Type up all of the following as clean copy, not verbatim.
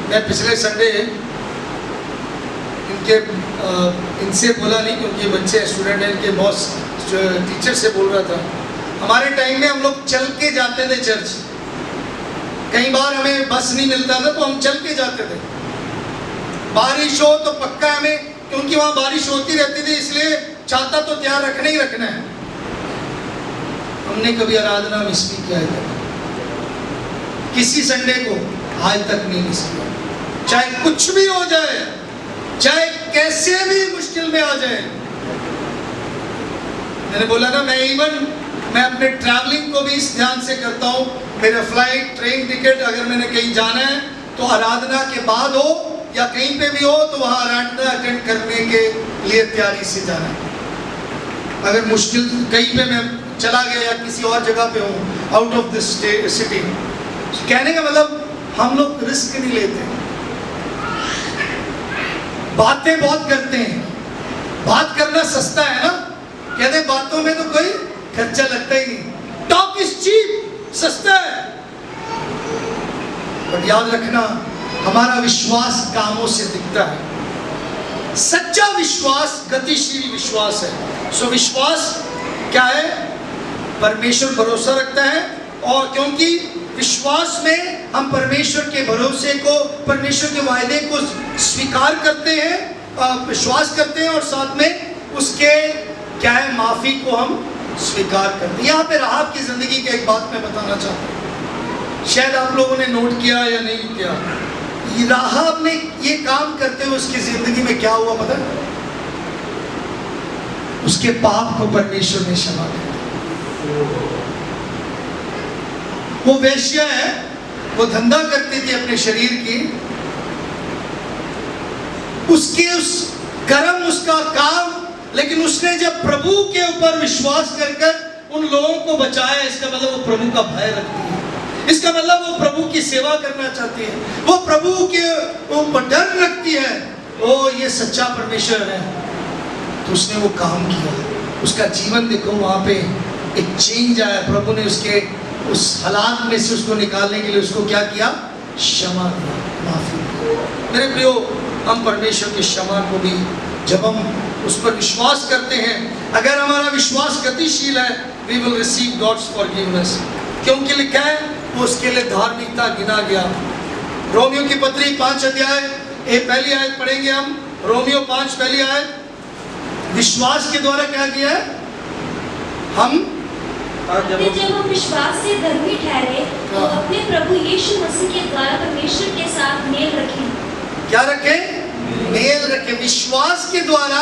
मैं पिछले संडे इनसे बोला नहीं, क्योंकि बच्चे स्टूडेंट हैं, इनके बॉस टीचर से बोल रहा था। हमारे टाइम में हम लोग चल के जाते थे चर्च। कई बार हमें बस नहीं मिलता था तो हम चल के जाते थे। बारिश हो तो पक्का हमें, क्योंकि वहाँ बारिश होती रहती थी, इसलिए छाता तो तैयार रखना ही रखना है। हमने कभी आराधना मिस नहीं किया है, किसी संडे को आज तक नहीं मिस किया। चाहे कुछ भी हो जाए, चाहे कैसे भी मुश्किल में आ जाए। मैंने बोला ना, मैं अपने ट्रैवलिंग को भी इस ध्यान से करता हूँ। मेरा फ्लाइट, ट्रेन टिकट, अगर मैंने कहीं जाना है तो आराधना के बाद हो या कहीं पे भी हो तो वहाँ आराधना अटेंड करने के लिए तैयारी से जाना है। अगर मुश्किल कहीं पे मैं चला गया या किसी और जगह पे हूँ, आउट ऑफ द सिटी, कहने का मतलब हम लोग रिस्क नहीं लेते, बातें बहुत करते हैं। बात करना सस्ता है ना, कहते बातों में तो कोई खर्चा लगता ही नहीं। टॉक इज चीप, सस्ता है। बट याद रखना, हमारा विश्वास कामों से दिखता है। सच्चा विश्वास गतिशील विश्वास है। सो विश्वास क्या है? परमेश्वर भरोसा रखता है, और क्योंकि विश्वास में हम परमेश्वर के भरोसे को, परमेश्वर के वायदे को स्वीकार करते हैं, विश्वास करते हैं, और साथ में उसके क्या है, माफी को हम स्वीकार करते हैं। यहाँ पे राहाब की जिंदगी की एक बात मैं बताना चाहता हूँ, शायद आप लोगों ने नोट किया या नहीं किया। राहाब ने ये काम करते हुए उसकी जिंदगी में क्या हुआ पता है? उसके पाप को परमेश्वर ने क्षमा किया। वो वेश्या है, वो धंधा करती थी अपने शरीर की, उसके उस कर्म, उसका काम, लेकिन उसने जब प्रभु के ऊपर विश्वास कर उन लोगों को बचाया, इसका मतलब वो प्रभु का भय रखती है। इसका मतलब वो प्रभु की सेवा करना चाहती है, वो प्रभु के ऊपर डर रखती है। ओ, ये सच्चा परमेश्वर है। तो उसने वो काम किया, उसका जीवन देखो, वहां पे एक चेंज आया। प्रभु ने उसके उस हालात में से उसको निकालने के लिए उसको क्या किया? क्षमा दिया, माफी दिया। मेरे प्रियो, हम परमेश्वर के क्षमा को भी, जब हम उस पर विश्वास करते हैं, अगर हमारा विश्वास गतिशील है, we will receive God's forgiveness। क्योंकि लिखा है वो उसके लिए धार्मिकता गिना गया। रोमियो की पत्री 5 अध्याय पहली आयत पढ़ेंगे हम। रोमियो 5 पहली आयत। विश्वास के द्वारा क्या किया है? हम जब हम विश्वास से धर्मी ठहरे तो अपने प्रभु यीशु मसीह के द्वारा परमेश्वर के साथ मेल रखें। क्या रखें? मेल रखें। विश्वास के द्वारा,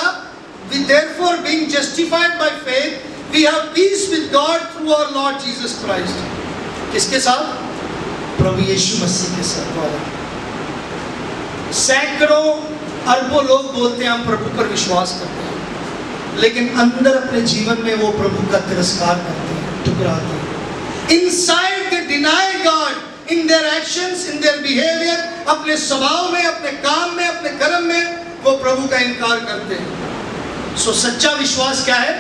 we therefore being justified by faith, we have peace with God through our Lord Jesus Christ। किसके साथ? प्रभु यीशु मसीह के साथ द्वारा। सैकड़ों अरबों लोग बोलते हैं हम प्रभु पर विश्वास करते हैं, लेकिन अंदर अपने जीवन में वो प्रभु का तिरस्कार करते हैं, ठुकराते हैं। Inside they deny God in their actions, in their behavior, अपने स्वभाव में, अपने काम में, अपने कर्म में वो प्रभु का इनकार करते हैं। सो सच्चा विश्वास क्या है?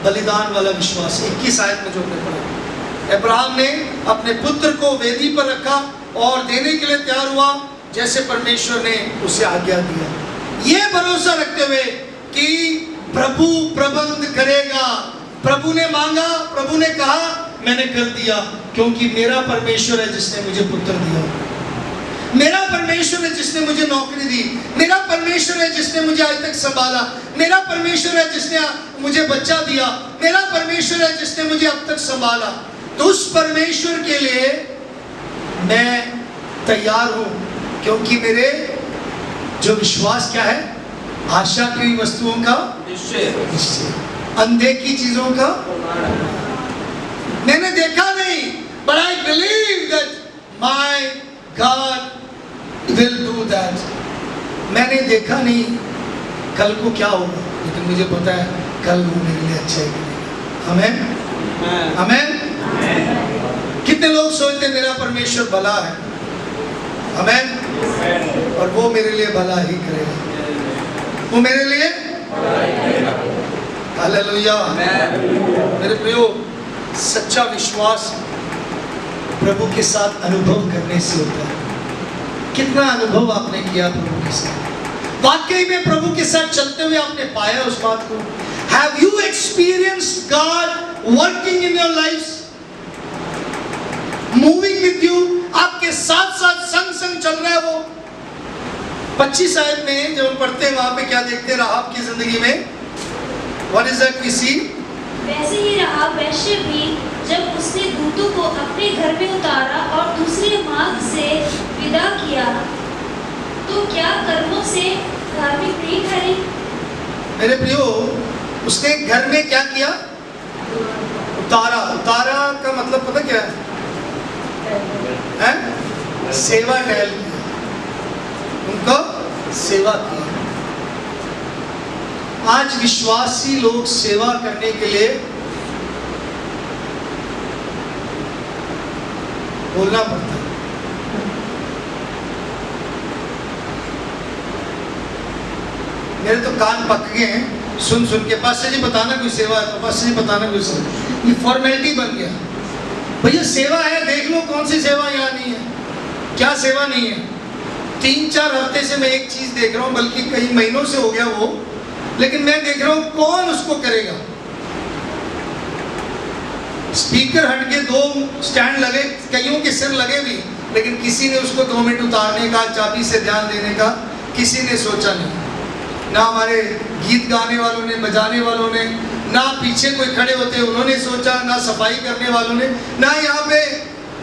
बलिदान वाला विश्वास। 21 आयत में जो हमने पढ़ा, अब्राहम ने अपने पुत्र को वेदी पर रखा और देने के लिए तैयार हुआ, जैसे परमेश्वर ने उसे आज्ञा दिया, ये भरोसा रखते हुए कि प्रभु प्रबंध करेगा। प्रभु ने मांगा, प्रभु ने कहा, मैंने कर दिया, क्योंकि मेरा परमेश्वर है जिसने मुझे पुत्र दिया, मेरा परमेश्वर है जिसने मुझे नौकरी दी, मेरा परमेश्वर है जिसने मुझे आज तक संभाला, मेरा परमेश्वर है जिसने मुझे बच्चा दिया, मेरा परमेश्वर है जिसने मुझे अब तक संभाला। तो उस परमेश्वर के लिए मैं तैयार हूं, क्योंकि मेरे जो विश्वास क्या है? आशा की वस्तुओं का निश्चय, अनदेखी चीजों का। मैंने देखा नहीं, but I believe that my God will do that। मैंने देखा नहीं कल को क्या होगा, लेकिन मुझे पता है कल वो मेरे लिए अच्छा ही करेगा। आमीन, आमीन। कितने लोग सोचते हैं मेरा परमेश्वर भला है? आमीन। और वो मेरे लिए भला ही करेगा, वो मेरे लिए। हालेलुया। मेरे प्रियो, सच्चा विश्वास प्रभु के साथ अनुभव करने से होता है। कितना अनुभव आपने किया प्रभु के साथ? वाकई में प्रभु के साथ चलते हुए आपने पाया उस बात को? Have you experienced God working in your lives? Moving with you, आपके साथ साथ संग संग चल रहा है वो। 25 आयत में जब हम पढ़ते हैं वहां पे क्या देखते हैं राहाब की जिंदगी में? What is that we see? वैसे ही राहाब वैश्य भी जब उसने दूतों को अपने घर में उतारा और दूसरे मार्ग से विदा किया, तो क्या कर्मों से धार्मिक नहीं ठहरी? मेरे प्रियो, उसने घर में क्या किया? उतारा। उतारा का मतलब पता क्या है? सेवा टहल किया, उनको सेवा किया। आज विश्वासी लोग सेवा करने के लिए बोलना पड़ता है। मेरे तो कान पक गए हैं सुन सुन के। पास्टर जी बताना कोई सेवा है तो पास्टर जी बताना कोई सेवा। ये फॉर्मेलिटी बन गया। भैया सेवा है, देख लो कौन सी सेवा यहाँ नहीं है। क्या सेवा नहीं है? 3-4 हफ्ते से मैं एक चीज देख रहा हूँ, बल्कि कई महीनों से हो गया वो, लेकिन मैं देख रहा हूँ कौन उसको करेगा। स्पीकर हट के 2 स्टैंड लगे, कईयों के सिर लगे भी, लेकिन किसी ने उसको 2 मिनट उतारने का, चाबी से ध्यान देने का किसी ने सोचा नहीं। ना हमारे गीत गाने वालों ने, बजाने वालों ने, ना पीछे कोई खड़े होते उन्होंने सोचा, ना सफाई करने वालों ने, ना यहाँ पे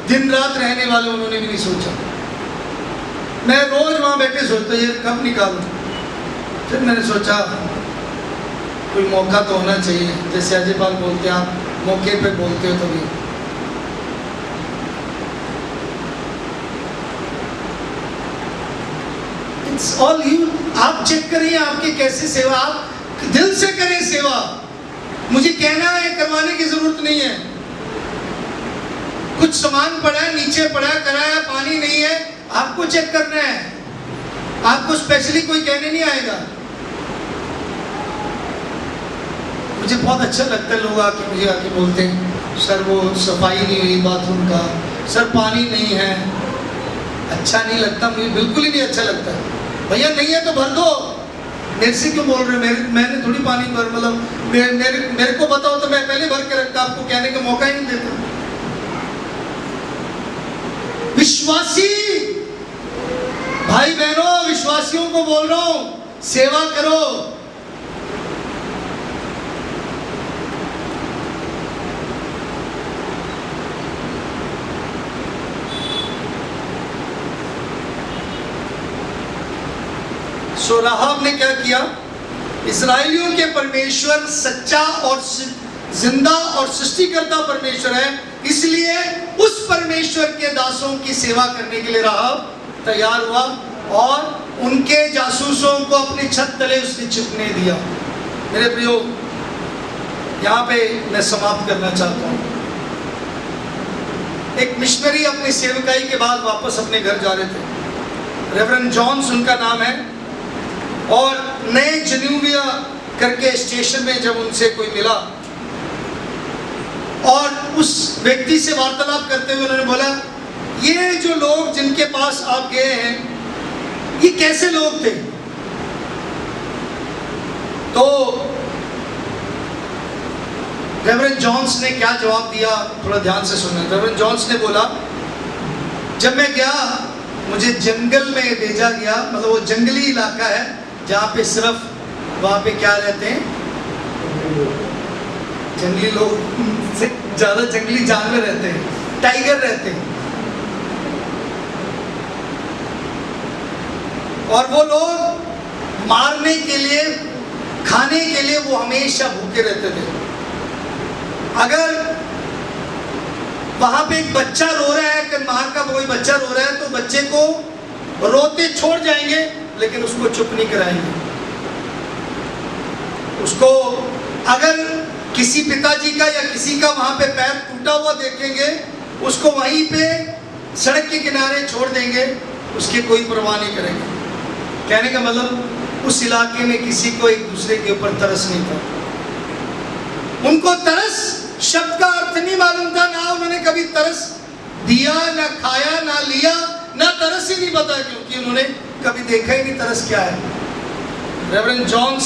दिन रात रहने वाले उन्होंने भी नहीं सोचा। मैं रोज वहां बैठे सोचता ये कब निकालूं। फिर मैंने सोचा कोई मौका तो होना चाहिए, जैसे अजय पाल बोलते हैं, आप मौके पे बोलते हो तभी। It's all you. आप चेक करिए आपकी कैसी सेवा, आप दिल से करें सेवा। मुझे कहना है, करवाने की जरूरत नहीं है। कुछ सामान पड़ा है, नीचे पड़ा है, कराया, पानी नहीं है, आपको चेक करना है। आपको स्पेशली कोई कहने नहीं आएगा। मुझे बहुत अच्छा लगता है लोग आके मुझे आके बोलते हैं सर वो सफाई नहीं हुई बाथरूम का, सर पानी नहीं है। अच्छा नहीं लगता, मुझे बिल्कुल ही नहीं अच्छा लगता। भैया नहीं है तो भर दो। मेरे से क्यों बोल रहे हो? मैंने थोड़ी पानी भर, मतलब मेरे को बताओ तो मैं पहले भर के रखता, आपको कहने का मौका ही नहीं देता। विश्वासी भाई बहनों, विश्वासियों को बोल रहा हूं, सेवा करो। सो राहाब ने क्या किया? इस्राएलियों के परमेश्वर सच्चा और जिंदा और सृष्टिकर्ता परमेश्वर है, इसलिए उस परमेश्वर के दासों की सेवा करने के लिए राहाब तैयार हुआ और उनके जासूसों को अपनी छत तले उसने छिपने दिया। मेरे प्रियो, यहाँ पे मैं समाप्त करना चाहता हूँ। एक मिशनरी अपनी सेवकाई के बाद वापस अपने घर जा रहे थे। रेवरेंड जॉन्स उनका नाम है, और नए जनेविया करके स्टेशन में जब उनसे कोई मिला और उस व्यक्ति से वार्तालाप करते हुए उन्होंने बोला, ये जो लोग जिनके पास आप गए हैं ये कैसे लोग थे? तो रेवरेंड जॉन्स ने क्या जवाब दिया, थोड़ा ध्यान से सुनना। रेवरेंड जॉन्स ने बोला, जब मैं गया मुझे जंगल में भेजा गया, मतलब वो जंगली इलाका है जहाँ पे सिर्फ वहाँ पे क्या रहते हैं, जंगली लोग से ज्यादा जंगली जानवर रहते हैं, टाइगर रहते हैं। और वो लोग मारने के लिए, खाने के लिए वो हमेशा भूखे रहते थे। अगर वहां पे एक बच्चा रो रहा है, कि माँ का कोई बच्चा रो रहा है, तो बच्चे को रोते छोड़ जाएंगे, लेकिन उसको चुप नहीं कराएंगे। उसको अगर किसी पिताजी का या किसी का वहां पे पैर टूटा हुआ देखेंगे, उसको वहीं पे सड़क के किनारे छोड़ देंगे, उसकी कोई परवाह नहीं करेंगे। कहने का मतलब उस इलाके में किसी को एक दूसरे के ऊपर तरस नहीं था। उनको तरस शब्द का अर्थ नहीं मालूम था, ना उन्होंने कभी तरस दिया, ना खाया, ना लिया, ना तरस ही नहीं नहीं पता, क्योंकि उन्होंने कभी देखा ही नहीं तरस क्या है। रेवरेंड जॉन्स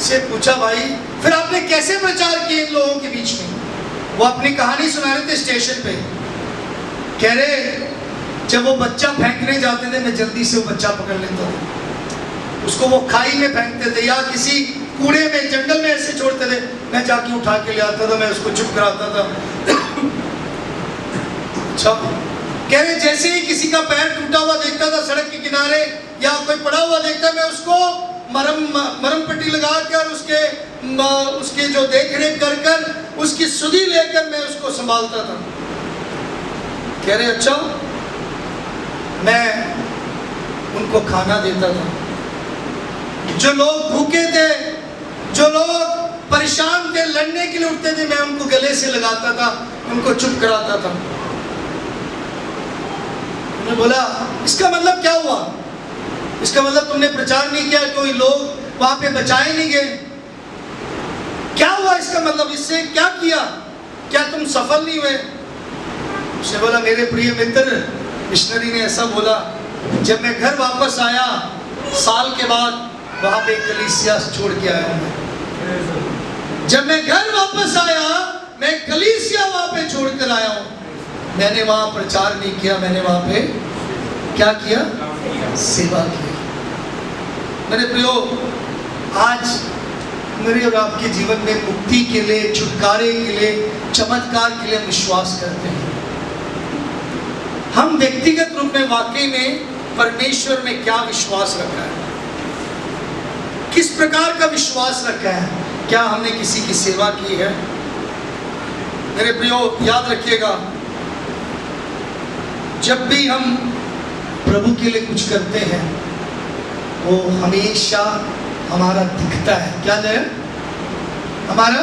से पूछा, भाई फिर आपने कैसे प्रचार किया इन लोगों के बीच में? वो अपनी कहानी सुना रहे थे स्टेशन पे। कह रहे जब वो बच्चा फेंकने जाते थे, मैं जल्दी से वो बच्चा पकड़ लेता था, उसको वो खाई में फेंकते थे या किसी कूड़े में जंगल में ऐसे छोड़ते थे, मैं जाके उठा के ले आता था, मैं उसको चुप कराता था। अच्छा, कह रहे जैसे ही किसी का पैर टूटा हुआ देखता था सड़क के किनारे या कोई पड़ा हुआ देखता, मैं उसको मरम पट्टी लगा कर उसके जो देख रेख कर उसकी सुधी लेकर मैं उसको संभालता था। कह रहे अच्छा, मैं उनको खाना देता था। जो लोग भूखे थे, जो लोग परेशान थे, लड़ने के लिए उठते थे, मैं उनको गले से लगाता था, उनको चुप कराता था। उन्होंने बोला इसका मतलब क्या हुआ? इसका मतलब तुमने प्रचार नहीं किया, कोई लोग वहां पे बचाए नहीं गए, क्या हुआ इसका मतलब? इससे क्या किया? क्या तुम सफल नहीं हुए? उसने बोला मेरे प्रिय मित्र, मिशनरी ने ऐसा बोला, जब मैं घर वापस आया साल के बाद, वहां पे कलीसिया छोड़ के आया हूं। जब मैं घर वापस आया, मैं कलीसिया वहां पे छोड़कर आया हूं। मैंने वहां प्रचार नहीं किया, मैंने वहां पे क्या किया? सेवा की। मेरे प्रियो, आज मेरे और आपके जीवन में मुक्ति के लिए, छुटकारे के लिए, चमत्कार के लिए विश्वास करते हैं। हम व्यक्तिगत रूप में वाकई में परमेश्वर में क्या विश्वास रखा है, किस प्रकार का विश्वास रखा है? क्या हमने किसी की सेवा की है? मेरे प्रियो, याद रखिएगा, जब भी हम प्रभु के लिए कुछ करते हैं, वो हमेशा हमारा दिखता है। क्या है? हमारा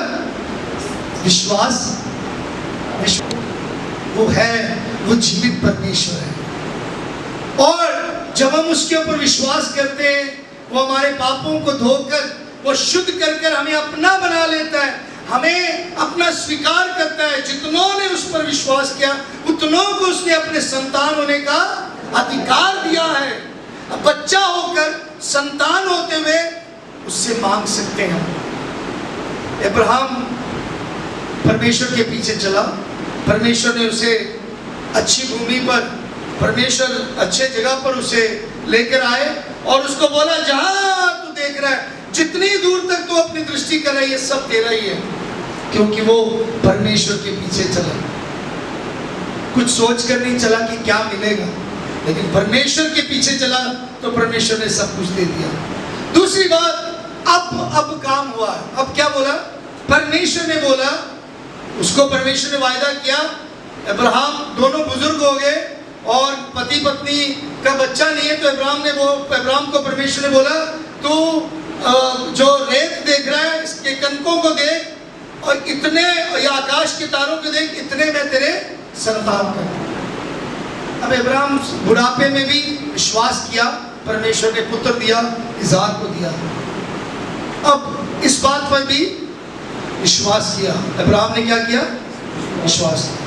विश्वास, वो है, वो जीवित परमेश्वर है। और जब हम उसके ऊपर विश्वास करते हैं, वो हमारे पापों को धोकर, वो शुद्ध कर हमें अपना बना लेता है, हमें अपना स्वीकार करता है। जितनों ने उस पर विश्वास किया, उतनों को उसने अपने संतान होने का अधिकार दिया है। अब बच्चा होकर, संतान होते हुए उससे मांग सकते हैं। अब्राहम परमेश्वर के पीछे चला, परमेश्वर ने उसे अच्छी भूमि पर, परमेश्वर अच्छे जगह पर उसे लेकर आए और उसको बोला जहां तू देख रहा है, जितनी दूर तक तू अपनी दृष्टि कर रहा है, ये सब तेरा ही है, क्योंकि वो परमेश्वर के पीछे चला। कुछ सोच कर नहीं चला कि क्या मिलेगा, लेकिन परमेश्वर के पीछे चला तो परमेश्वर ने सब कुछ दे दिया। दूसरी बात, अब काम हुआ। अब क्या बोला? परमेश्वर ने बोला, उसको परमेश्वर ने वायदा किया। अब्राहम, दोनों बुजुर्ग हो गए और पति पत्नी का बच्चा नहीं है, तो अब्राहम को परमेश्वर ने बोला, तू जो रेत देख रहा है, इसके कनकों को देख और इतने, या आकाश के तारों को देख, इतने मैं तेरे संतान कर। अब अब्राहम बुढ़ापे में भी विश्वास किया, परमेश्वर ने पुत्र दिया, इसहाक को दिया। अब इस बात पर भी विश्वास किया। अब्राहम ने क्या किया? विश्वास किया।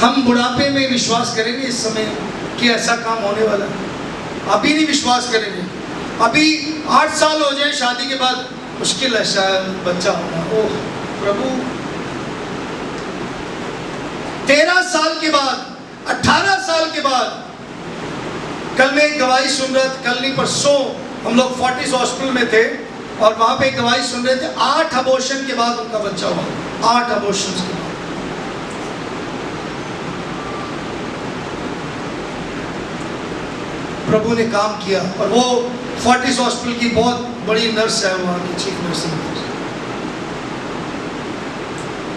हम बुढ़ापे में विश्वास करेंगे इस समय कि ऐसा काम होने वाला है? अभी नहीं विश्वास करेंगे। अभी 8 साल हो जाए शादी के बाद, मुश्किल है शायद बच्चा होना। ओह प्रभु, 13 साल के बाद, 18 साल के बाद, कल मैं एक गवाही सुन रहा था, कल नहीं परसों हम लोग फोर्टिस हॉस्पिटल में थे और वहां पे एक गवाही सुन रहे थे। 8 अबॉर्शन के बाद उनका बच्चा हुआ। 8 अबॉर्शन के बाद। प्रभु ने काम किया और वो फोर्टिस हॉस्पिटल की बहुत बड़ी नर्स है, वहां की चीफ नर्स।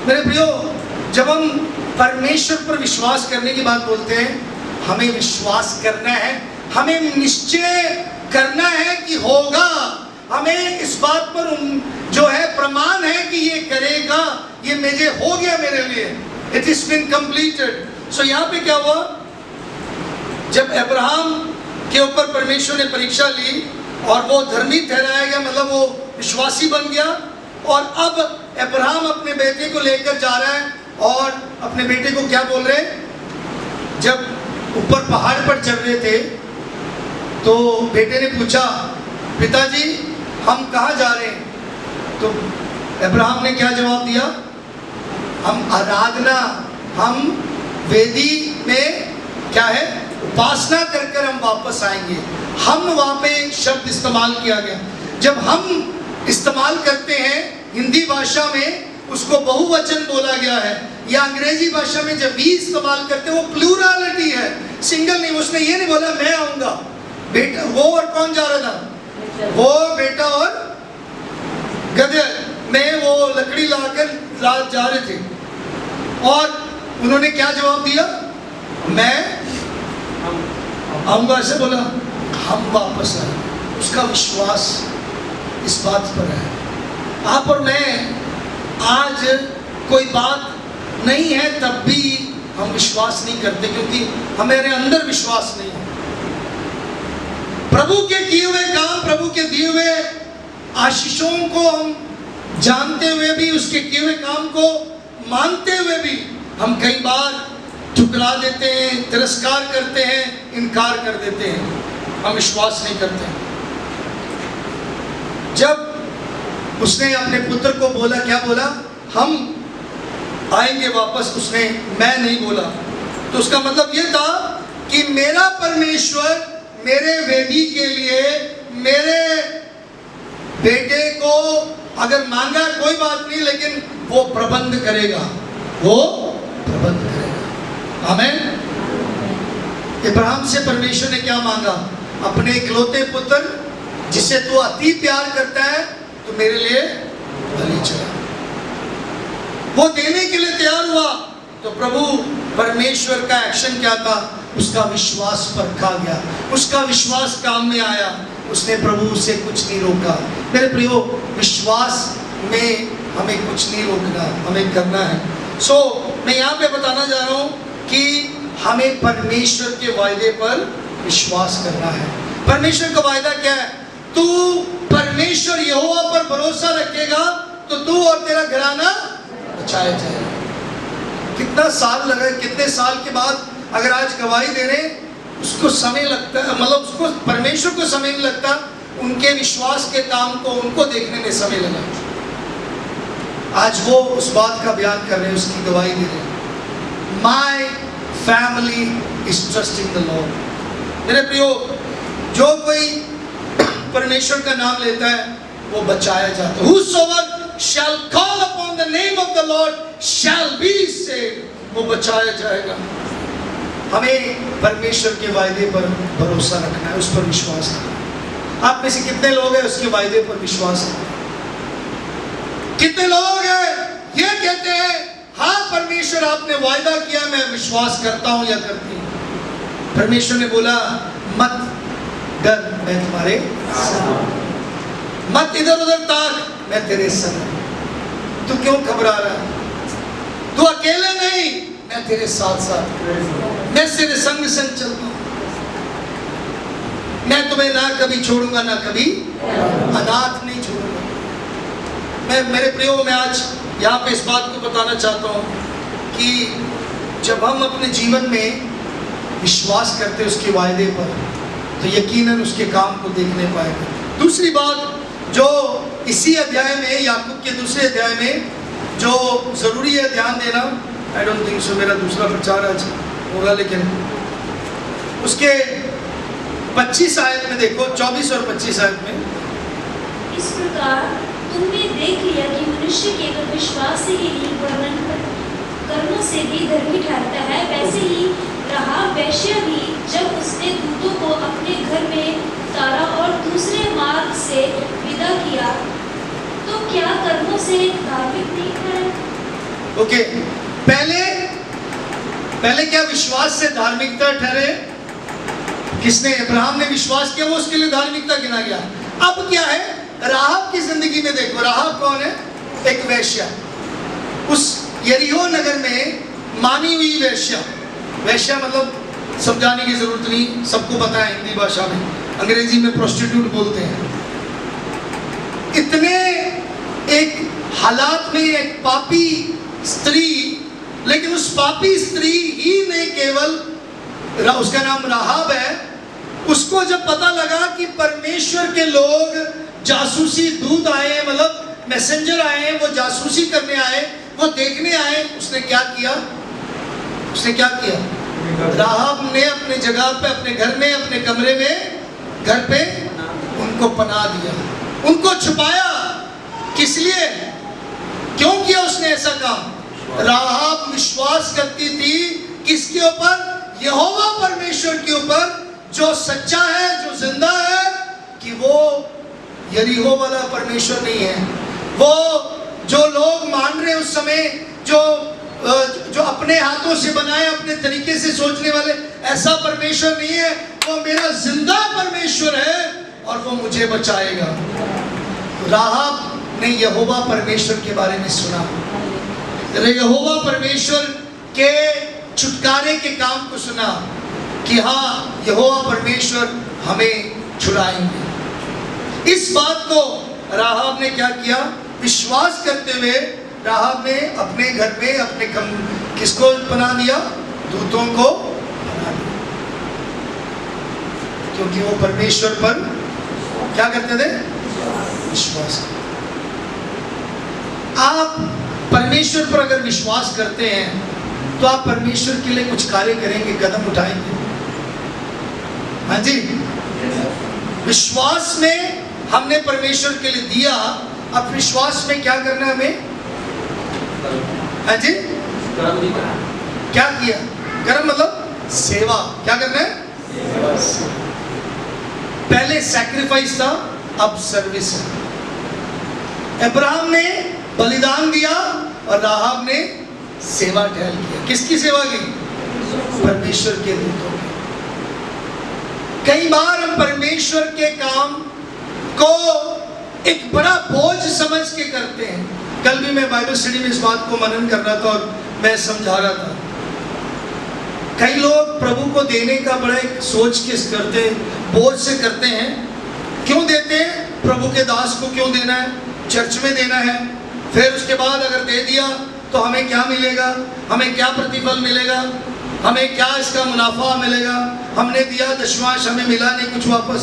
मेरे प्रियो, जब हम परमेश्वर पर विश्वास करने की बात बोलते हैं, हमें विश्वास करना है, हमें निश्चय करना है कि होगा। हमें इस बात पर जो है प्रमाण है कि ये करेगा, ये मुझे हो गया, मेरे लिए इट इज बीन कंप्लीटेड। सो यहाँ पे क्या हुआ? जब अब्राहम के ऊपर परमेश्वर ने परीक्षा ली और वो धर्मी ठहराया गया, मतलब वो विश्वासी बन गया, और अब अब्राहम अपने बेटे को लेकर जा रहा है और अपने बेटे को क्या बोल रहे हैं? जब ऊपर पहाड़ पर चढ़ रहे थे, तो बेटे ने पूछा, पिताजी हम कहाँ जा रहे हैं? तो अब्राहम ने क्या जवाब दिया? हम आराधना, हम वेदी में क्या है, उपासना कर कर हम वापस आएंगे। हम वहाँ पे शब्द इस्तेमाल किया गया। जब हम इस्तेमाल करते हैं हिंदी भाषा में, उसको बहुवचन बोला गया है, या अंग्रेजी भाषा में जब भी इस्तेमाल करते हैं वो प्लूरालिटी है, सिंगल नहीं। उसने ये नहीं बोला मैं आऊंगा, बेटा वो और कौन जा रहा था? वो बेटा और गधे में वो लकड़ी लाकर जा रहे थे, और उन्होंने क्या जवाब दिया? मैं आऊंगा, ऐसे बोला, हम वापस आए। उसका विश्वास इस बात पर है। आप और मैं आज कोई बात नहीं है तब भी हम विश्वास नहीं करते, क्योंकि हमारे अंदर विश्वास नहीं है। प्रभु के किए हुए काम, प्रभु के दिए हुए आशीषों को हम जानते हुए भी, उसके किए हुए काम को मानते हुए भी हम कई बार ठुकरा देते हैं, तिरस्कार करते हैं, इनकार कर देते हैं, हम विश्वास नहीं करते। जब उसने अपने पुत्र को बोला, क्या बोला? हम आएंगे वापस, उसने मैं नहीं बोला, तो उसका मतलब यह था कि मेरा परमेश्वर मेरे वेदी के लिए मेरे बेटे को अगर मांगा कोई बात नहीं, लेकिन वो प्रबंध करेगा, वो प्रबंध करेगा। आमीन। इब्राहिम से परमेश्वर ने क्या मांगा? अपने इकलौते पुत्र जिसे तू अति प्यार करता है, तो मेरे लिए बलि चढ़ा। वो देने के लिए तैयार हुआ, तो प्रभु परमेश्वर का एक्शन क्या था? उसका विश्वास परखा गया, उसका विश्वास काम में आया, उसने प्रभु से कुछ नहीं रोका। मेरे प्रियो, विश्वास में हमें कुछ नहीं रोकना, हमें करना है। मैं यहाँ पे बताना जा रहा हूँ कि हमें परमेश्वर के वायदे पर विश्वास करना है। परमेश्वर का वायदा क्या है? तू परमेश्वर यहोवा पर भरोसा रखेगा तो तू और तेरा घराना बचाया जाएगा। कितना साल लगा, कितने साल के बाद अगर आज गवाही दे रहे, उसको समय लगता है, मतलब उसको परमेश्वर को समय नहीं लगता, उनके विश्वास के काम को उनको देखने में समय लगा। आज वो उस बात का बयान कर रहे हैं, उसकी गवाही दे रहे हैं। My family is trusting the Lord. मेरे प्रियो, जो कोई परमेश्वर का नाम लेता है वो बचाया जाता है। Whosoever shall call upon the name of the Lord shall be saved, वो बचाया जाएगा। हमें परमेश्वर के वायदे पर भरोसा रखना है, उस पर विश्वास रखना है। आप में से कितने लोग हैं उसके वायदे पर विश्वास रखते हैं? कितने लोग हैं ये कहते हैं, हाँ परमेश्वर आपने वायदा किया, मैं विश्वास करता हूं या करती हूं। परमेश्वर ने बोला, मत डर, मैं तुम्हारे साथ, मत इधर उधर ताक, मैं तेरे संग। तू क्यों घबरा रहा है? तू अकेले नहीं, मैं तेरे साथ साथ, मैं तेरे संग संग चलता हूं। मैं तुम्हें ना कभी छोड़ूंगा, ना कभी अनाथ नहीं छोड़ूंगा। मैं, मेरे प्रियो, मैं आज यहाँ पे इस बात को बताना चाहता हूँ कि जब हम अपने जीवन में विश्वास करते हैं उसके वायदे पर, तो यकीनन उसके काम को देखने पाएंगे। दूसरी बात जो इसी अध्याय में, याकूब के दूसरे अध्याय में जो ज़रूरी है ध्यान देना, आई डोंट थिंक सो मेरा दूसरा प्रचार आज होगा, लेकिन उसके 25 आयत में देखो, 24 और 25 आयत में, इस प्रकार तुमने देख लिया कि मनुष्य केवल विश्वास से ही नहीं वरन कर्मों से भी धर्मी ठहरता है। वैसे ही राहाब वेश्या भी, जब उसने दूतों को अपने घर में उतारा और दूसरे मार्ग से विदा किया, तो क्या कर्मों से धार्मिक नहीं ठहरे? ओके, पहले क्या विश्वास से धार्मिकता ठहरे? किसने? अब्राहम ने विश्वास किया, वो उसके लिए धार्मिकता गिना गया। अब क्या है राहाब की जिंदगी में? देखो, राहाब कौन है? एक वेश्या, उस यरीहो नगर में मानी हुई वेश्या। वेश्या मतलब समझाने की जरूरत नहीं, सबको पता है हिंदी भाषा में, अंग्रेजी में प्रोस्टिट्यूट बोलते हैं। इतने एक हालात में एक पापी स्त्री, लेकिन उस पापी स्त्री ही ने केवल उसका नाम राहाब है, उसको जब पता लगा कि परमेश्वर के लोग जासूसी दूत आए, मतलब मैसेंजर आए, वो जासूसी करने आए, वो देखने आए, उसने क्या किया? उसने क्या किया? राहाब ने अपने जगह पे, अपने घर में, अपने कमरे में, घर पे उनको पनाह दिया, उनको छुपाया। किस लिए? क्यों किया उसने ऐसा काम? राहाब विश्वास करती थी किसके ऊपर? यहोवा परमेश्वर के ऊपर, जो सच्चा है, जो जिंदा है, कि वो यरीहो वाला परमेश्वर नहीं है। वो जो लोग मान रहे उस समय, जो अपने हाथों से बनाए, अपने तरीके से सोचने वाले, ऐसा परमेश्वर नहीं है। वो मेरा जिंदा परमेश्वर है और वो मुझे बचाएगा। राहाब ने यहोवा परमेश्वर के बारे में सुना, यहोवा परमेश्वर के छुटकारे के काम को सुना कि हाँ, यहोवा परमेश्वर हमें छुड़ाएंगे। इस बात को राहाब ने क्या किया? विश्वास करते हुए राहाब ने अपने घर में अपने किसको बना दिया? दूतों को बना दिया, क्योंकि वो परमेश्वर पर क्या करते थे? विश्वास। आप परमेश्वर पर अगर विश्वास करते हैं तो आप परमेश्वर के लिए कुछ कार्य करेंगे, कदम उठाएंगे। हाँ जी, विश्वास में हमने परमेश्वर के लिए दिया, अब विश्वास में क्या करना है हमें? हाँ जी, क्या किया? कर्म मतलब सेवा। क्या करना है? पहले सैक्रिफाइस था, अब सर्विस है। अब्राहम ने बलिदान दिया और राहाब ने सेवा टहल किया। किसकी सेवा की? परमेश्वर के दूतों की। कई बार हम परमेश्वर के काम को एक बड़ा बोझ समझ के करते हैं। कल भी मैं बाइबल स्टडी में इस बात को मनन कर रहा था और मैं समझा रहा था। कई लोग प्रभु को देने का बड़ा एक सोच के करते हैं, बोझ से करते हैं। क्यों देते हैं? प्रभु के दास को क्यों देना है? चर्च में देना है। फिर उसके बाद अगर दे दिया तो हमें क्या मिलेगा? हमें क्या प्रतिफल मिलेगा? हमें क्या इसका मुनाफा मिलेगा? हमने दिया दशमांश, हमें मिला नहीं कुछ वापस।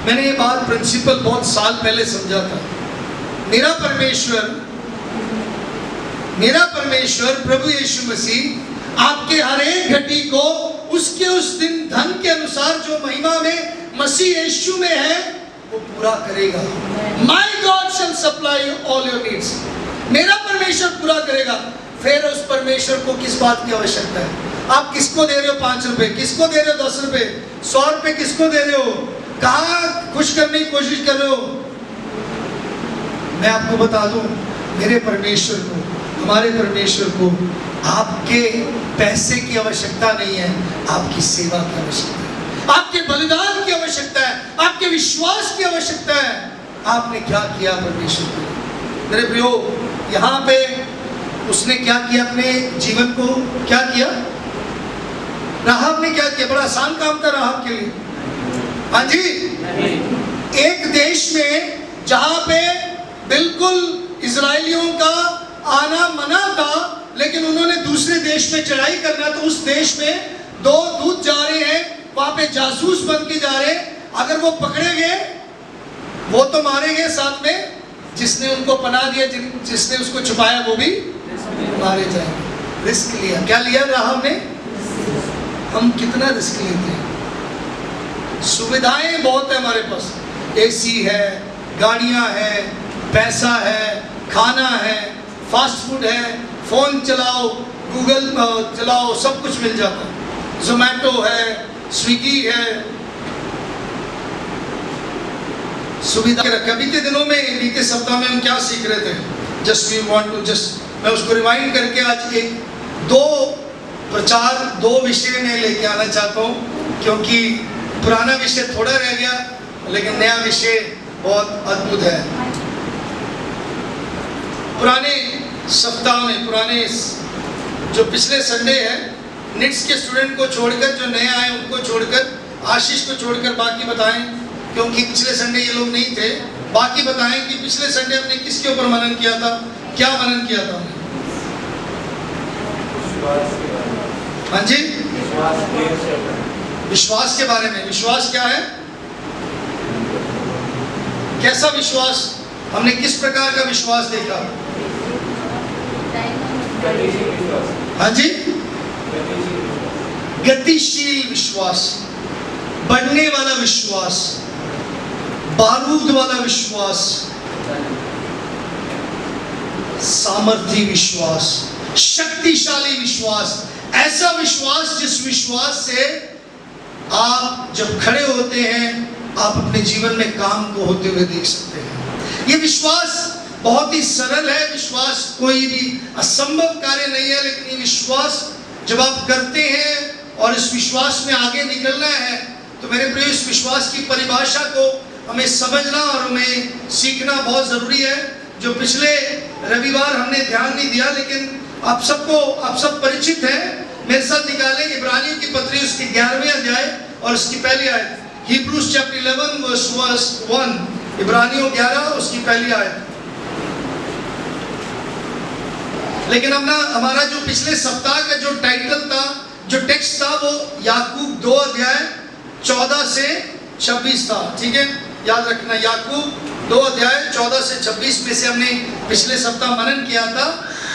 मैंने ये बात प्रिंसिपल बहुत साल पहले समझा था। मेरा परमेश्वर प्रभु यीशु मसीह आपके हर एक घटी को उसके उस दिन धन के अनुसार जो महिमा में मसीह यीशु में है वो पूरा करेगा। My God shall supply you all your needs। मेरा परमेश्वर पूरा करेगा। फिर उस परमेश्वर को किस बात की आवश्यकता है? आप किसको दे रहे हो 5 रुपए? किसको दे रहे हो 10 रुपए? 100 रुपए किसको दे रहे हो? कहाँ खुश करने की कोशिश कर रहे हो? मैं आपको बता दूं, मेरे परमेश्वर को, हमारे परमेश्वर को आपके पैसे की आवश्यकता नहीं है, आपकी सेवा की आवश्यकता है, आपके बलिदान की आवश्यकता है, आपके विश्वास की आवश्यकता है। आपने क्या किया परमेश्वर के लिए? मेरे प्रियो, यहाँ पे उसने क्या किया? अपने जीवन को क्या किया? राहाब ने क्या किया? बड़ा आसान काम था राहाब के लिए। हाँ जी, एक देश में जहां पे बिल्कुल इजराइलियों का आना मना था, लेकिन उन्होंने दूसरे देश में चढ़ाई करना, तो उस देश में 2 दूत जा रहे हैं, वहां पे जासूस बन के जा रहे हैं। अगर वो पकड़े गए वो तो मारे गए, साथ में जिसने उनको पनाह दिया, जिसने उसको छुपाया वो भी मारे जाएंगे। रिस्क लिया। क्या लिया राहाब ने? हम कितना रिस्क लेते हैं। सुविधाएं बहुत है हमारे पास, एसी है, गाड़ियां हैं, पैसा है, खाना है, फास्ट फूड है, फोन चलाओ, गूगल चलाओ, सब कुछ मिल जाता है। जोमेटो है, स्विगी है, सुविधा रखा। बीते दिनों में, बीते सप्ताह में हम क्या सीख रहे थे? जस्ट वी वांट टू मैं उसको रिवाइंड करके आज दो विषय में लेके आना चाहता हूँ, क्योंकि पुराना विषय थोड़ा रह गया, लेकिन नया विषय बहुत अद्भुत है। पुराने सप्ताह में, पुराने जो पिछले संडे है, निट्स के स्टूडेंट को छोड़कर, जो नए आए उनको छोड़कर, आशीष को छोड़कर बाकी बताएं, क्योंकि पिछले संडे ये लोग नहीं थे। बाकी बताएं कि पिछले संडे हमने किसके ऊपर मनन किया था, क्या मनन किया था हमने? हाँ जी, विश्वास के बारे में। विश्वास क्या है? कैसा विश्वास? हमने किस प्रकार का विश्वास देखा? हाँ जी, गतिशील विश्वास, बढ़ने वाला विश्वास, बारूद वाला विश्वास, सामर्थी विश्वास, शक्तिशाली विश्वास, ऐसा विश्वास जिस विश्वास से आप जब खड़े होते हैं आप अपने जीवन में काम को होते हुए देख सकते हैं। ये विश्वास बहुत ही सरल है, विश्वास कोई भी असंभव कार्य नहीं है, लेकिन ये विश्वास जब आप करते हैं और इस विश्वास में आगे निकलना है तो मेरे प्रिय इस विश्वास की परिभाषा को हमें समझना और हमें सीखना बहुत जरूरी है। जो पिछले रविवार हमने ध्यान नहीं दिया, लेकिन आप सब परिचित हैं। मेरे साथ निकालें इब्रानियों की पत्री उसके 11वें अध्याय और उसकी पहली आयत, Hebrews chapter 11 verse 1, इब्रानियों 11 उसकी पहली आयत। लेकिन हमारा जो पिछले सप्ताह का जो टाइटल था, जो टेक्स्ट था, वो याकूब 2 अध्याय 14 से 26 था। ठीक है, याद रखना, याकूब 2 अध्याय 14 से 26 में से हमने पिछले सप्ताह मनन किया था।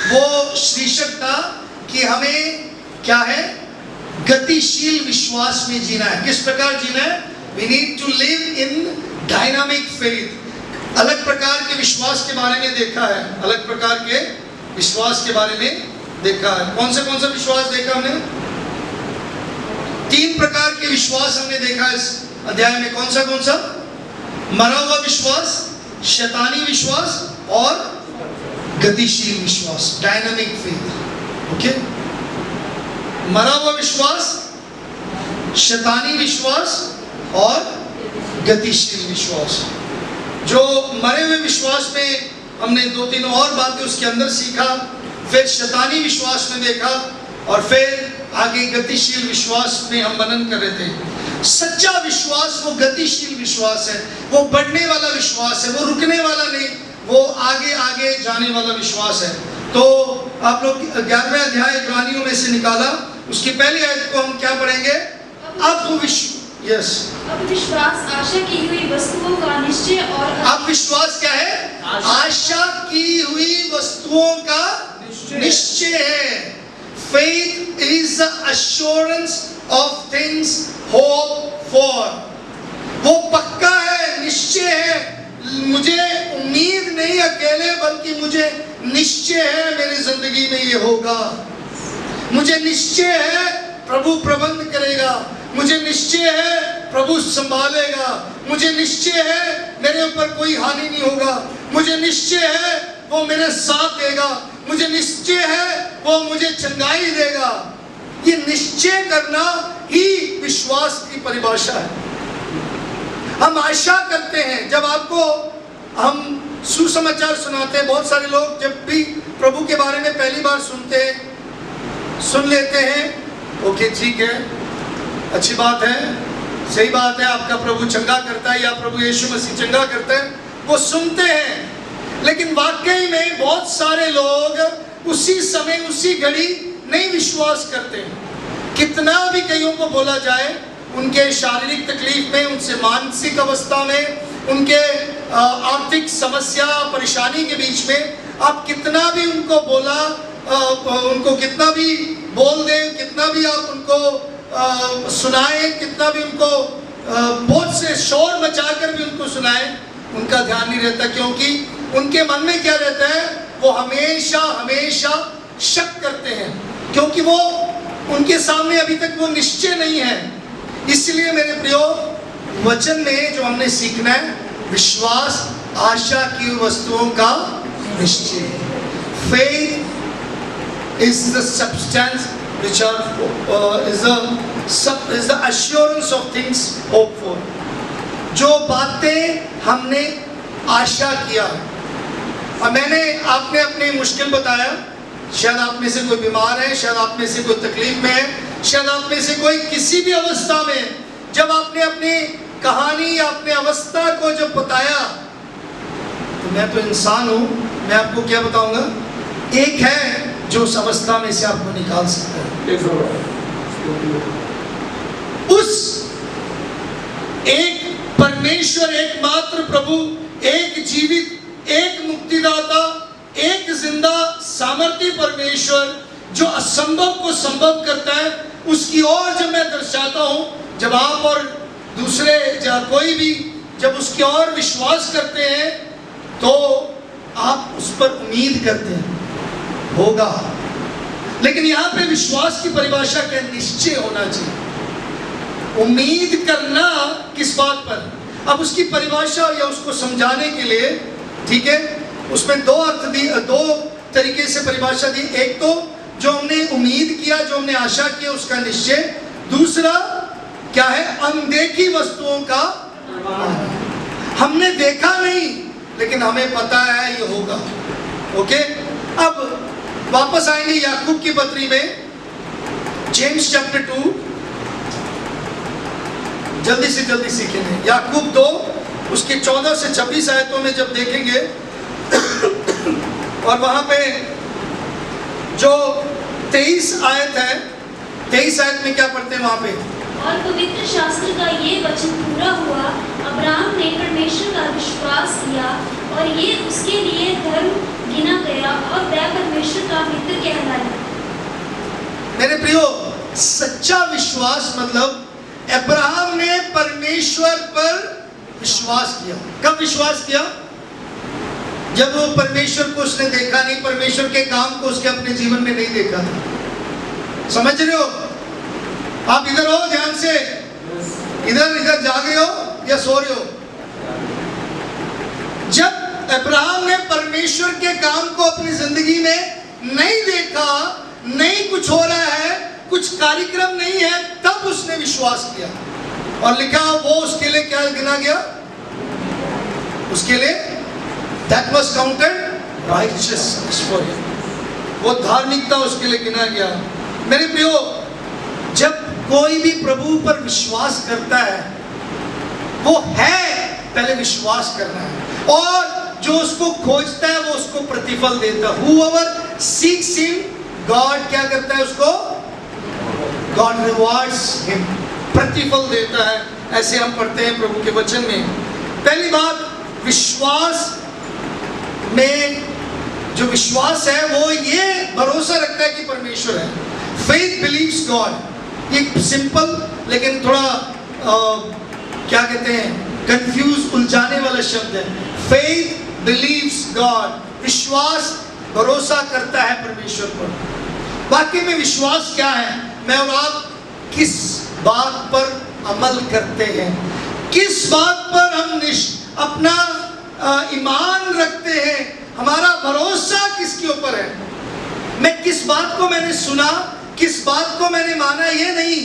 वो शीर्षक था कि हमें क्या है? गतिशील विश्वास में जीना है। किस प्रकार जीना है? We need to live in dynamic faith। अलग प्रकार के विश्वास के बारे में देखा है, अलग प्रकार के विश्वास के बारे में देखा है। कौन सा विश्वास देखा हमने? 3 प्रकार के विश्वास हमने देखा इस अध्याय में। कौन सा? मरा हुआ विश्वास, शैतानी विश्वास और गतिशील विश्वास, डायनामिक फेथ। ओके, मरा हुआ विश्वास, शैतानी विश्वास और गतिशील विश्वास। जो मरे हुए विश्वास में हमने 2-3 और बातें उसके अंदर सीखा, फिर शैतानी विश्वास में देखा और फिर आगे गतिशील विश्वास में हम मनन कर रहे थे। सच्चा विश्वास वो गतिशील विश्वास है, वो बढ़ने वाला विश्वास है, वो रुकने वाला नहीं, वो आगे आगे जाने वाला विश्वास है। तो आप लोग 11वें अध्याय इब्रानियों में से निकाला, उसकी पहली आयत को हम क्या पढ़ेंगे? अब विश्वास आशा की हुई वस्तुओं का निश्चय और अब विश्वास क्या है? आशा की हुई वस्तुओं का निश्चय है। Faith is the assurance of things hoped for। वो पक्का है, निश्चय है। मुझे उम्मीद नहीं अकेले, बल्कि मुझे निश्चय है मेरी जिंदगी में ये होगा। मुझे निश्चय है प्रभु प्रबंध करेगा, मुझे निश्चय है प्रभु संभालेगा, मुझे निश्चय है मेरे ऊपर कोई हानि नहीं होगा, मुझे निश्चय है वो मेरे साथ देगा, मुझे निश्चय है वो मुझे चंगाई देगा। ये निश्चय करना ही विश्वास की परिभाषा है। हम आशा करते हैं, जब आपको हम सुसमाचार सुनाते हैं, बहुत सारे लोग जब भी प्रभु के बारे में पहली बार सुन लेते हैं, ओके ठीक है, अच्छी बात है, सही बात है, आपका प्रभु चंगा करता है या प्रभु यीशु मसीह चंगा करता है, वो सुनते हैं। लेकिन वाकई में बहुत सारे लोग उसी समय उसी घड़ी नहीं विश्वास करते। कितना भी कईयों को बोला जाए, उनके शारीरिक तकलीफ में, उनसे मानसिक अवस्था में, उनके आर्थिक समस्या परेशानी के बीच में, आप कितना भी उनको उनको कितना भी बोल दें, कितना भी आप उनको सुनाएं, कितना भी उनको बहुत से शोर मचाकर भी उनको सुनाएं, उनका ध्यान नहीं रहता। क्योंकि उनके मन में क्या रहता है? वो हमेशा हमेशा शक करते हैं, क्योंकि वो उनके सामने अभी तक वो निश्चय नहीं है। इसलिए मेरे प्रियो, वचन में जो हमने सीखना है, विश्वास आशा की वस्तुओं का निश्चय। Faith is the substance which is the assurance of things hoped for। जो बातें हमने आशा किया। अब आपने अपनी मुश्किल बताया, शायद आप में से कोई बीमार है, शायद आप में से कोई तकलीफ में है, शायद आप में से कोई किसी भी अवस्था में, जब आपने अपनी कहानी या अपने अवस्था को जब बताया, तो मैं तो इंसान हूं, मैं आपको क्या बताऊंगा? एक है जो उस अवस्था में से आपको निकाल सकता है। उस एक परमेश्वर, एकमात्र प्रभु, एक जीवित, एक मुक्तिदाता, एक जिंदा सामर्थी परमेश्वर जो असंभव को संभव करता है, उसकी ओर जब मैं दर्शाता हूं, जब आप और दूसरे या कोई भी जब उसकी ओर विश्वास करते हैं तो आप उस पर उम्मीद करते हैं होगा। लेकिन यहां पे विश्वास की परिभाषा क्या? निश्चय होना चाहिए। उम्मीद करना किस बात पर? अब उसकी परिभाषा या उसको समझाने के लिए, ठीक है, उसमें दो अर्थ दी, दो तरीके से परिभाषा दी। एक तो जो हमने उम्मीद किया, जो हमने आशा किया, उसका निश्चय। दूसरा क्या है? अनदेखी वस्तुओं का हमने देखा नहीं लेकिन हमें पता है ये होगा। ओके, अब वापस आएंगे याकूब की पत्री में, जेम्स चैप्टर 2, जल्दी से जल्दी सीखेंगे। याकूब 2 उसके 14 से 26 आयतों में जब देखेंगे और वहां पे जो 23 आयत है, 23 आयत में क्या पढ़ते हैं वहां पे? और पवित्र शास्त्र का ये वचन पूरा हुआ, अब्राहम ने परमेश्वर का विश्वास किया और ये उसके लिए धर्म गिना गया और वह परमेश्वर का मित्र कहलाया। मेरे प्रियो, सच्चा विश्वास मतलब अब्राहम ने परमेश्वर पर विश्वास किया। कब विश्वास किया? जब वो परमेश्वर को उसने देखा नहीं, परमेश्वर के काम को उसके अपने जीवन में नहीं देखा था। समझ रहे हो? आप इधर हो, ध्यान से, इधर इधर जाग रहे हो या सो रहे हो? जब अब्राहम ने परमेश्वर के काम को अपनी जिंदगी में नहीं देखा, नहीं कुछ हो रहा है, कुछ कार्यक्रम नहीं है, तब उसने विश्वास किया और लिखा वो उसके लिए क्या गिना गया? उसके लिए that was counted righteousness for him, वो धार्मिकता उसके लिए गिना गया। मेरे प्रियो, जब कोई भी प्रभु पर विश्वास करता है, वो है, पहले विश्वास करना है, और जो उसको खोजता है वो उसको प्रतिफल देता है। Whoever seeks him, God क्या करता है उसको? God rewards him, प्रतिफल देता है। ऐसे हम पढ़ते हैं प्रभु के वचन में। पहली बात, विश्वास में जो विश्वास है वो ये भरोसा रखता है कि परमेश्वर है। Faith believes God, ये सिंपल लेकिन थोड़ा क्या कहते हैं, कंफ्यूज, उलझाने वाला शब्द है। Faith believes God, विश्वास भरोसा करता है परमेश्वर पर। वाकई में विश्वास क्या है? मैं और आप किस बात पर अमल करते हैं, किस बात पर हम अपना ईमान रखते हैं, हमारा भरोसा किसके ऊपर है? मैं किस बात को मैंने सुना, किस बात को मैंने माना, ये नहीं,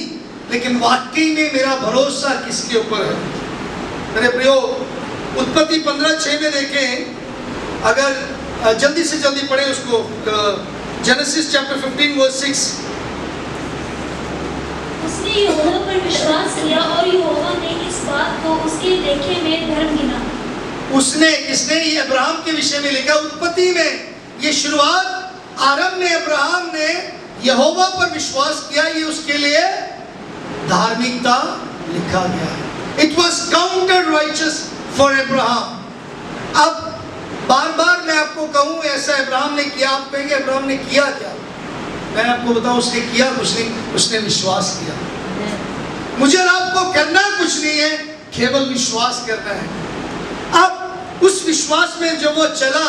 लेकिन वाकई में मेरा भरोसा किसके ऊपर है? मेरे प्रियो, उत्पत्ति 15:6 में देखें, अगर जल्दी से जल्दी पढ़े उसको, जेनेसिस चैप्टर 15 वर्स 6। उसने यहोवा पर विश्वास किया और यहोवा ने इस बात को उसके लेखे में धर्म गिना। उसने, किसने? ये अब्राहम के विषय में लिखा उत्पत्ति में। ये शुरुआत, आरंभ में अब्राहम ने यहोवा पर विश्वास किया, ये उसके लिए धार्मिकता लिखा गया है। It was counted righteous for Abraham. अब बार बार मैं आपको कहूं ऐसा अब्राहम ने किया, आप कहेंगे अब्राहम ने किया क्या? मैं आपको बताऊं, उसने किया कुछ नहीं, उसने विश्वास किया। मुझे और आपको करना कुछ नहीं है, केवल विश्वास करना है। अब उस विश्वास में जब वो चला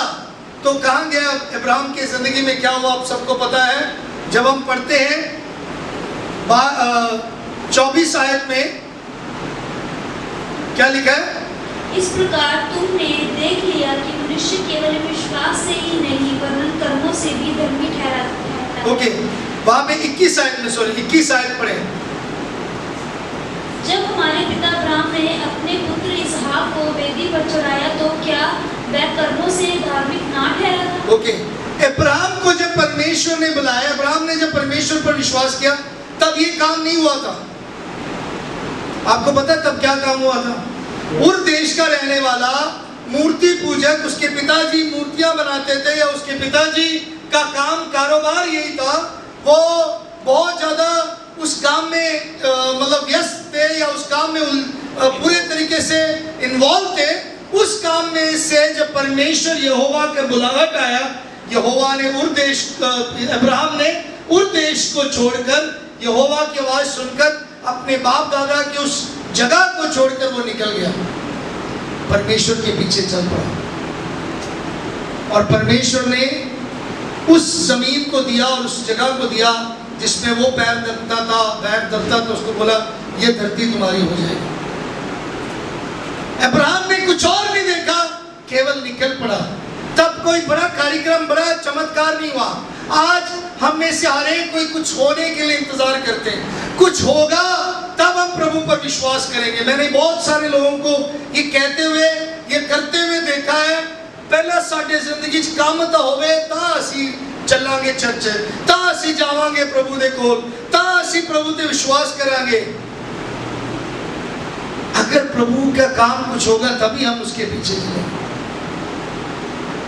तो कहां गया? अब्राहम की जिंदगी में क्या हुआ आप सबको पता है। जब हम पढ़ते हैं 24 आयत में क्या लिखा है? इस प्रकार तुमने देख लिया कि मनुष्य केवल विश्वास से ही नहीं वरन कर्मों से भी धर्मी ठहराता है। ओके, वहां पे 21 आयत में, सॉरी 21 आयत पढ़े। जब हमारे पिता अब्राहम ने अपने पुत्र इसहाक को वेदी पर चढ़ाया तो क्या वह कर्मों से धार्मिक ना ठहरा था? ओके, अब्राहम को जब परमेश्वर ने बुलाया, अब्राहम ने जब परमेश्वर पर विश्वास किया, तब ये काम नहीं हुआ था। आपको पता है तब क्या काम हुआ था? उर देश का रहने वाला मूर्ति पूजक, उसके पिताजी मूर्तियां बनाते थे, या उसके पिताजी का काम कारोबार यही था। वो बहुत ज्यादा उस उस काम में मतलब व्यस्त थे या उस काम में पूरे तरीके से इन्वॉल्व थे, उस काम में से जब परमेश्वर यहोवा का बुलाहट आया, यहोवा ने अब्राहम ने उर देश को छोड़कर, यहोवा की आवाज सुनकर अपने बाप दादा के उस जगह को छोड़कर वो निकल गया, परमेश्वर के पीछे चल पड़ा। और परमेश्वर ने उस जमीन को दिया और उस जगह को दिया जिसमें वो पैर दबता था, उसको बोला ये धरती तुम्हारी हो जाएगी। अब्राहम ने कुछ और नहीं देखा, केवल निकल पड़ा। तब कोई बड़ा कार्यक्रम, बड़ा चमत्कार नहीं हुआ। आज हम में से हर एक कोई कुछ होने के लिए इंतजार करते हैं, कुछ होगा तब हम प्रभु पर विश्वास करेंगे। मैंने बहुत सारे लोगों को ये कहते हुए, ये करते हुए देखा है, पहला साडे जिंदगी च काम तो होवे तां असी चलांगे चर्च, तां असी जावांगे प्रभु दे कोल, तां असी प्रभु ते विश्वास करांगे। अगर प्रभु का काम कुछ होगा तभी हम उसके पीछे चलेंगे।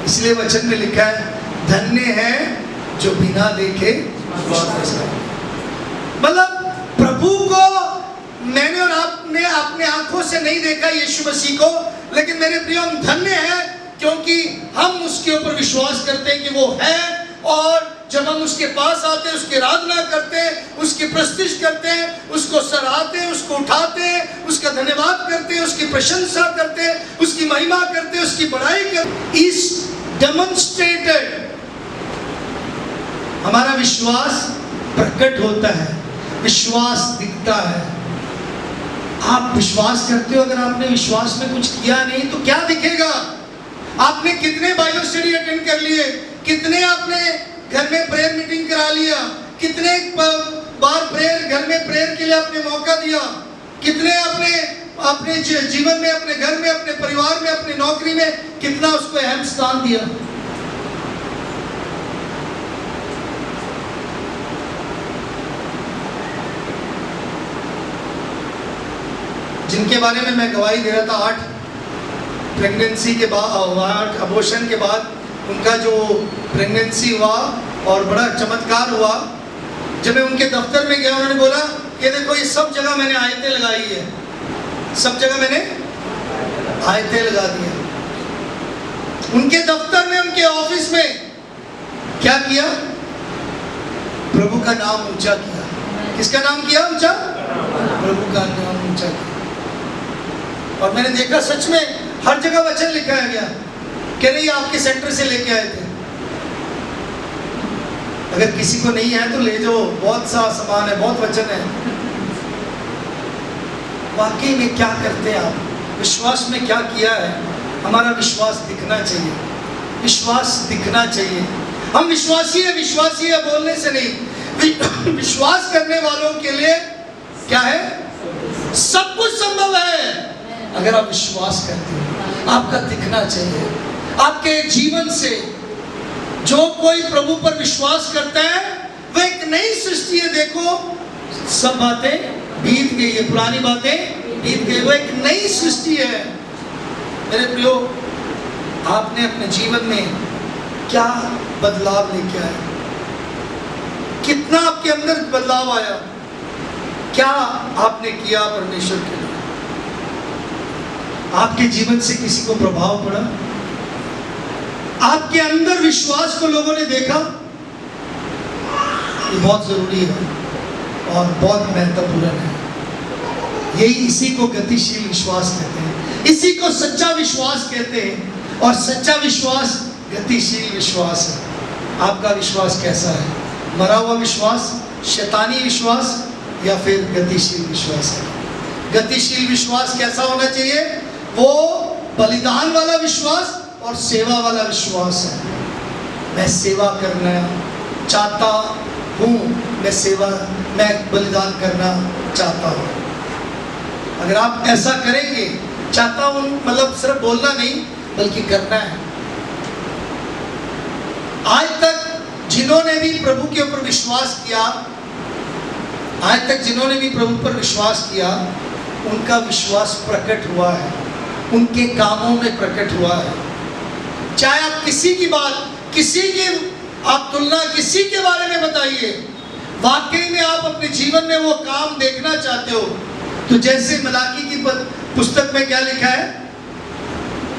इसलिए वचन में लिखा है, धन्य है जो बिना देखे विश्वास करे। मतलब प्रभु को मैंने और आपने अपने आंखों से नहीं देखा यीशु मसीह को, लेकिन मेरे प्रियो हम धन्य हैं क्योंकि हम उसके ऊपर विश्वास करते हैं कि वो है। और जब हम उसके पास आते हैं, उसकी आराधना करते हैं, उसकी प्रस्तुति करते हैं, उसको सराहते हैं, उसको उठाते हैं, उसका धन्यवाद करते हैं, उसकी प्रशंसा करते हैं, उसकी महिमा करते हैं, उसकी बड़ाई करते हैं, इस डेमोन्स्ट्रेटेड हमारा विश्वास प्रकट होता है, विश्वास दिखता है। आप विश्वास करते हो, अगर आपने विश्वास में कुछ किया नहीं तो क्या दिखेगा? आपने कितने बाइबल स्टडी अटेंड कर लिए, कितने आपने घर में प्रेयर मीटिंग करा लिया, कितने बार प्रेयर घर में प्रेयर के लिए आपने मौका दिया, कितने आपने अपने जीवन में, अपने घर में, अपने परिवार में, अपनी नौकरी में कितना उसको अहम स्थान दिया। जिनके बारे में मैं गवाही दे रहा था, 8 प्रेगनेंसी के बाद, 8 अबॉर्शन के बाद उनका जो प्रेगनेंसी हुआ और बड़ा चमत्कार हुआ। जब मैं उनके दफ्तर में गया, उन्होंने बोला कि देखो ये सब जगह मैंने आयतें लगाई है, सब जगह मैंने आयतें लगा दी है। उनके दफ्तर में, उनके ऑफिस में क्या किया? प्रभु का नाम ऊंचा किया। किसका नाम किया ऊंचा? प्रभु का नाम ऊंचा किया। और मैंने देखा सच में हर जगह वचन लिखा है गया कि नहीं, आपके सेंटर से लेके आए थे। अगर किसी को नहीं है तो ले जाओ, बहुत सा सामान है, बहुत वचन है। वाकई में क्या करते हैं आप? विश्वास में क्या किया है? हमारा विश्वास दिखना चाहिए, विश्वास दिखना चाहिए। हम विश्वासी है बोलने से नहीं। विश्वास करने वालों के लिए क्या है? सब कुछ संभव है अगर आप विश्वास करते हो। आपका दिखना चाहिए आपके जीवन से। जो कोई प्रभु पर विश्वास करता है वह एक नई सृष्टि है। देखो, सब बातें बीत गई है, पुरानी बातें बीत गई, वो एक नई सृष्टि है। मेरे प्रियो, आपने अपने जीवन में क्या बदलाव लेके आए? कितना आपके अंदर बदलाव आया? क्या आपने किया परमेश्वर के लिए? आपके जीवन से किसी को प्रभाव पड़ा? आपके अंदर विश्वास को लोगों ने देखा? ये बहुत जरूरी है और बहुत महत्वपूर्ण है। यही इसी को गतिशील विश्वास कहते हैं, इसी को सच्चा विश्वास कहते हैं। और सच्चा विश्वास गतिशील विश्वास है। आपका विश्वास कैसा है? मरा हुआ विश्वास, शैतानी विश्वास, या फिर गतिशील विश्वास है? गतिशील विश्वास कैसा होना चाहिए? वो बलिदान वाला विश्वास और सेवा वाला विश्वास है। मैं सेवा करना चाहता हूँ, मैं बलिदान करना चाहता हूँ। अगर आप ऐसा करेंगे, चाहता हूँ मतलब सिर्फ बोलना नहीं बल्कि करना है। आज तक जिन्होंने भी प्रभु के ऊपर विश्वास किया, उनका विश्वास प्रकट हुआ है, उनके कामों में प्रकट हुआ है। चाहे आप किसी की बात, किसी की आप तुलना किसी के बारे में बताइए, वाकई में आप अपने जीवन में वो काम देखना चाहते हो, तो जैसे मलाकी की पुस्तक में क्या लिखा है,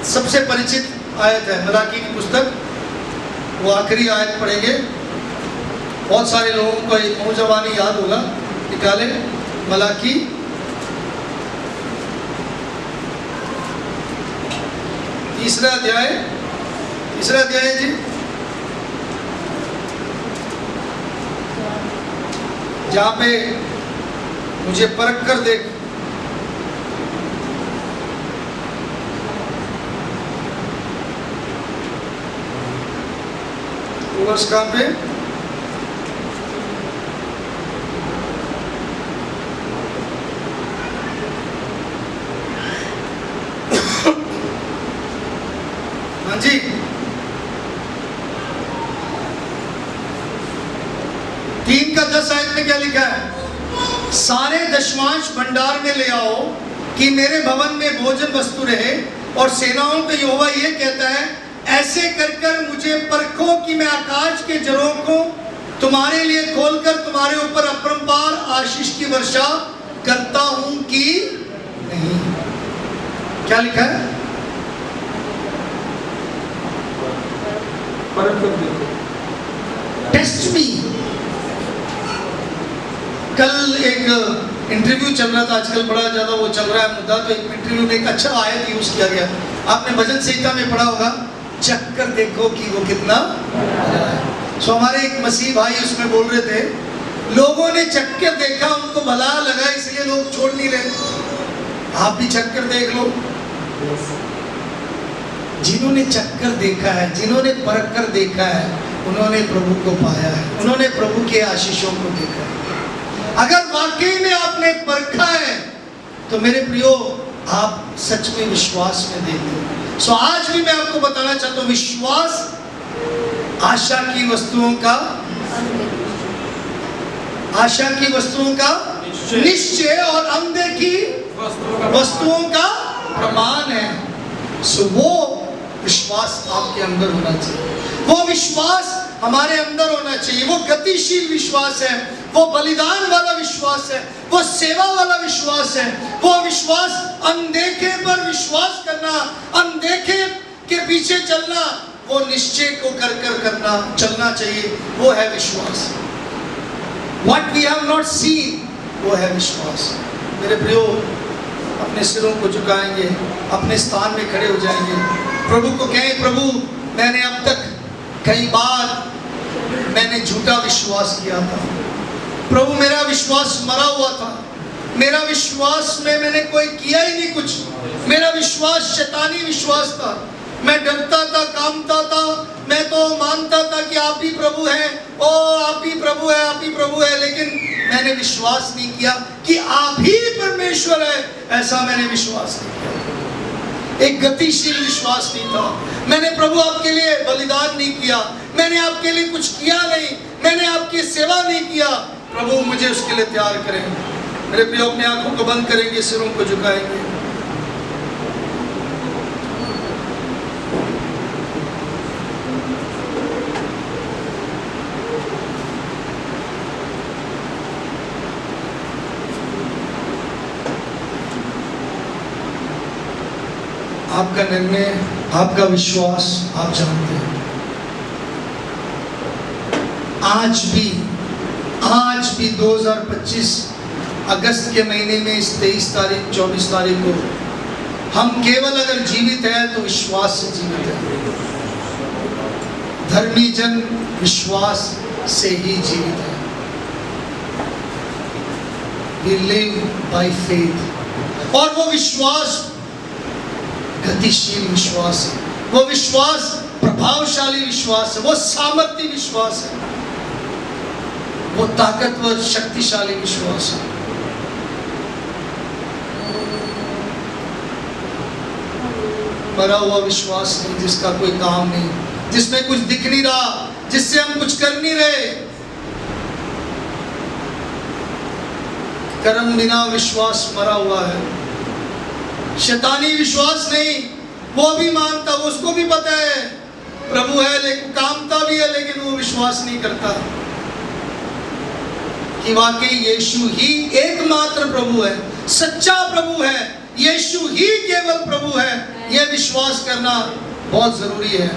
सबसे परिचित आयत है मलाकी की पुस्तक, वो आखिरी आयत पढ़ेंगे। बहुत सारे लोगों को एक नौजवानी याद होगा, निकाले मलाकी तीसरा अध्याय जी, जहां पे मुझे परख कर देख, वर्ष कहां पे, हाँ जी, तीन का 10 आयत में क्या लिखा है, सारे दशमांश भंडार में ले आओ कि मेरे भवन में भोजन वस्तु रहे। और सेनाओं का यहोवा ये कहता है, ऐसे कर कर मुझे परखो कि मैं आकाश के जरों को तुम्हारे लिए खोलकर तुम्हारे ऊपर अपरंपार आशीष की वर्षा करता हूं कि नहीं। क्या लिखा है, टेस्ट मी। कल एक इंटरव्यू चल रहा था, आजकल बड़ा ज्यादा वो चल रहा है मुद्दा, तो एक इंटरव्यू में एक अच्छा आयत यूज किया गया, आपने भजन संहिता में पढ़ा होगा, चक्कर देखो कि वो कितना है। सो हमारे एक मसीह भाई उसमें बोल रहे थे, लोगों ने चक्कर देखा, उनको भला लगा, इसलिए लोग छोड़ नहीं रहे। आप भी चक्कर देख लो। जिन्होंने चक्कर देखा है, जिन्होंने परख कर देखा है, उन्होंने प्रभु को पाया है, उन्होंने प्रभु के आशीषों को देखा है। अगर वाकई में आपने परखा है तो मेरे प्रियो आप सच में विश्वास में देखते हो। सो आज भी मैं आपको बताना चाहता हूं, विश्वास आशा की वस्तुओं का निश्चय और अनदेखी वस्तुओं का प्रमाण है। सो वो विश्वास आपके अंदर होना चाहिए, वो विश्वास हमारे अंदर होना चाहिए। वो गतिशील विश्वास है, वो बलिदान वाला विश्वास है, वो सेवा वाला विश्वास है, वो विश्वास अनदेखे पर विश्वास करना, अनदेखे के पीछे चलना, वो निश्चय को कर करना चलना चाहिए, वो है विश्वास। What we have not seen, वो है विश्वास। मेरे प्रियो, अपने सिरों को झुकाएंगे, अपने स्थान में खड़े हो जाएंगे, प्रभु को कहें, प्रभु मैंने अब तक कई बार मैंने झूठा विश्वास किया था, प्रभु मेरा विश्वास मरा हुआ था, मेरा विश्वास में मैंने कोई किया ही नहीं कुछ, मेरा विश्वास शैतानी विश्वास था, मैं डरता था, कामता था, मैं तो मानता था कि आप ही प्रभु हैं, ओ आप ही प्रभु है, आप ही प्रभु है, लेकिन मैंने विश्वास नहीं किया कि आप ही परमेश्वर है, ऐसा मैंने विश्वास नहीं किया। एक गतिशील विश्वास नहीं था, मैंने प्रभु आपके लिए बलिदान नहीं किया, मैंने आपके लिए कुछ किया नहीं, मैंने आपकी सेवा नहीं किया, प्रभु मुझे उसके लिए तैयार करें। मेरे प्रियो, अपने आंखों को बंद करेंगे, सिरों को झुकाएंगे। आपका निर्णय, आपका विश्वास आप जानते हैं। आज भी 2025 अगस्त के महीने में इस 23 तारीख 24 तारीख को हम केवल अगर जीवित हैं तो विश्वास से जीवित हैं। धर्मी जन विश्वास से ही जीवित है। We live by faith। और वो विश्वास गतिशील विश्वास है, वो विश्वास प्रभावशाली विश्वास है, वो सामर्थ्य विश्वास है, वो ताकतवर शक्तिशाली विश्वास है। मरा हुआ विश्वास नहीं, जिसका कोई काम नहीं, जिसमें कुछ दिख नहीं रहा, जिससे हम कुछ कर नहीं रहे। कर्म बिना विश्वास मरा हुआ है। शैतानी विश्वास नहीं, वो भी मानता, उसको भी पता है प्रभु है, लेकिन कामता भी है, लेकिन वो विश्वास नहीं करता। कि वाकई यीशु ही एकमात्र प्रभु है, सच्चा प्रभु है, यीशु ही केवल प्रभु है, यह विश्वास करना बहुत जरूरी है।